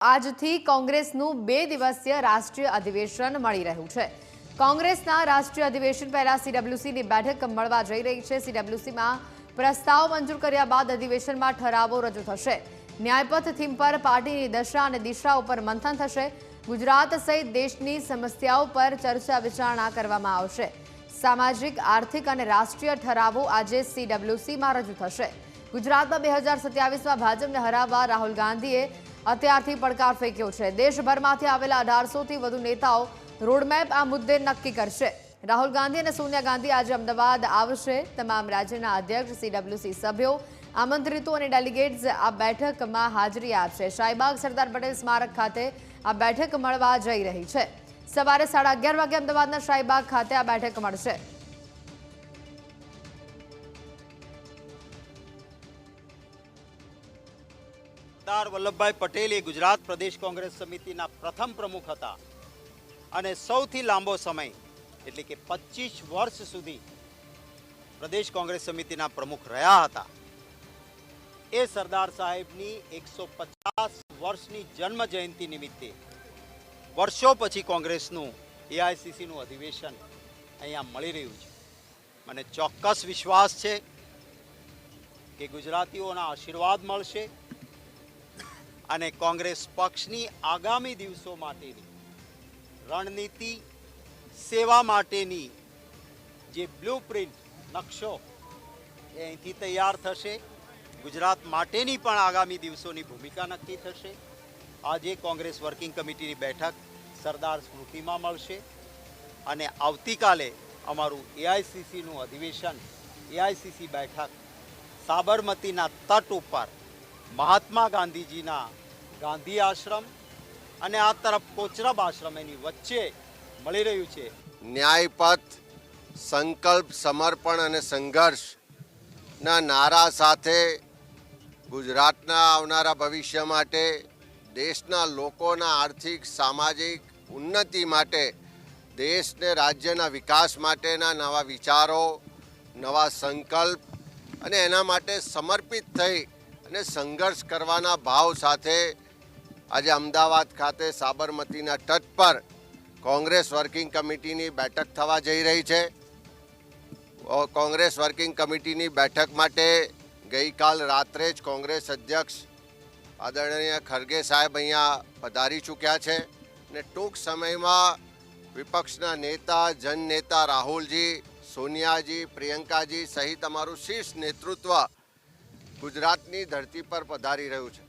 આજથી કોંગ્રેસનું 2 દિવસીય રાષ્ટ્રીય અધિવેશન મળી રહ્યું છે। કોંગ્રેસના રાષ્ટ્રીય અધિવેશન પહેલા સીડબ્લ્યુસીની બેઠક મળવા જઈ રહી છે। સીડબ્લ્યુસીમાં પ્રસ્તાવ મંજૂર કર્યા બાદ અધિવેશનમાં ઠરાવો રજૂ થશે। ન્યાયપથ થીમ પર પાર્ટીની દશા અને દિશા ઉપર મંથન થશે। ગુજરાત સહિત દેશની સમસ્યાઓ પર ચર્ચા વિચારણા કરવામાં આવશે। સામાજિક, આર્થિક અને રાષ્ટ્રીય ઠરાવો આજે સીડબ્લ્યુસીમાં રજૂ થશે। ગુજરાતમાં 2027માં ભાજપને હરાવવા રાહુલ ગાંધીએ અત્યારથી પડકાર ફેંક્યો છે। દેશભરમાંથી આવેલા 1800થી વધુ નેતાઓ રોડમેપ આ મુદ્દે નક્કી કરશે। રાહુલ ગાંધી અને સોનિયા ગાંધી આજે અમદાવાદ આવશે। તમામ રાજ્યના અધ્યક્ષ, સીડબ્લ્યુસી સભ્યો, આમંત્રિતો અને ડેલિગેટ્સ આ બેઠકમાં હાજરી આપશે। શાહીબાગ સરદાર પટેલ સ્મારક ખાતે આ બેઠક મળવા જઈ રહી છે। સવારે 11:30 વાગે અમદાવાદના શાહીબાગ ખાતે આ બેઠક મળશે। સરદાર વલ્લભભાઈ પટેલ એ ગુજરાત પ્રદેશ કોંગ્રેસ સમિતિના પ્રથમ પ્રમુખ હતા અને સૌથી લાંબો સમય એટલે કે 25 વર્ષ સુધી પ્રદેશ કોંગ્રેસ સમિતિના પ્રમુખ રહ્યા હતા। એ સરદાર સાહેબની 150 વર્ષની જન્મ જયંતિ નિમિત્તે વર્ષો પછી કોંગ્રેસનું એઆઈસીસીનું અધિવેશન અહીંયા મળી રહ્યું છે। મને ચોક્કસ વિશ્વાસ છે કે ગુજરાતીઓના આશીર્વાદ મળશે અને કોંગ્રેસ પક્ષની આગામી દિવસો માટેની રણનીતિ, સેવા માટેની જે બ્લુપ્રિન્ટ નકશો એ અહીંથી તૈયાર થશે। ગુજરાત માટેની પણ આગામી દિવસોની ભૂમિકા નક્કી થશે। આજે કોંગ્રેસ વર્કિંગ કમિટીની બેઠક સરદાર સ્મૃતિમાં મળશે અને આવતીકાલે અમારું એઆઈસીસીનું અધિવેશન, એઆઈસીસી બેઠક સાબરમતીના તટ ઉપર મહાત્મા ગાંધીજીના ગાંધી આશ્રમ અને આ તરફ કોચરબ આશ્રમ એની વચ્ચે મળી રહ્યું છે। ન્યાયપથ, સંકલ્પ, સમર્પણ અને સંઘર્ષના નારા સાથે ગુજરાતના આવનારા ભવિષ્ય માટે, દેશના લોકોના આર્થિક, સામાજિક ઉન્નતિ માટે, દેશને રાજ્યના વિકાસ માટેના નવા વિચારો, નવા સંકલ્પ અને એના માટે સમર્પિત થઈ અને સંઘર્ષ કરવાના ભાવ સાથે આજે અમદાવાદ ખાતે સાબરમતીના તટ પર કોંગ્રેસ વર્કિંગ કમિટીની બેઠક થવા જઈ રહી છે। કોંગ્રેસ વર્કિંગ કમિટીની બેઠક માટે ગઈકાલ રાત્રે જ કોંગ્રેસ અધ્યક્ષ આદરણીય ખરગે સાહેબ અહીંયા પધારી ચૂક્યા છે અને ટૂંક સમયમાં વિપક્ષના નેતા, જનનેતા રાહુલજી, સોનિયાજી, પ્રિયંકાજી સહિત અમારું શીર્ષ નેતૃત્વ ગુજરાતની ધરતી પર પધારી રહ્યું છે।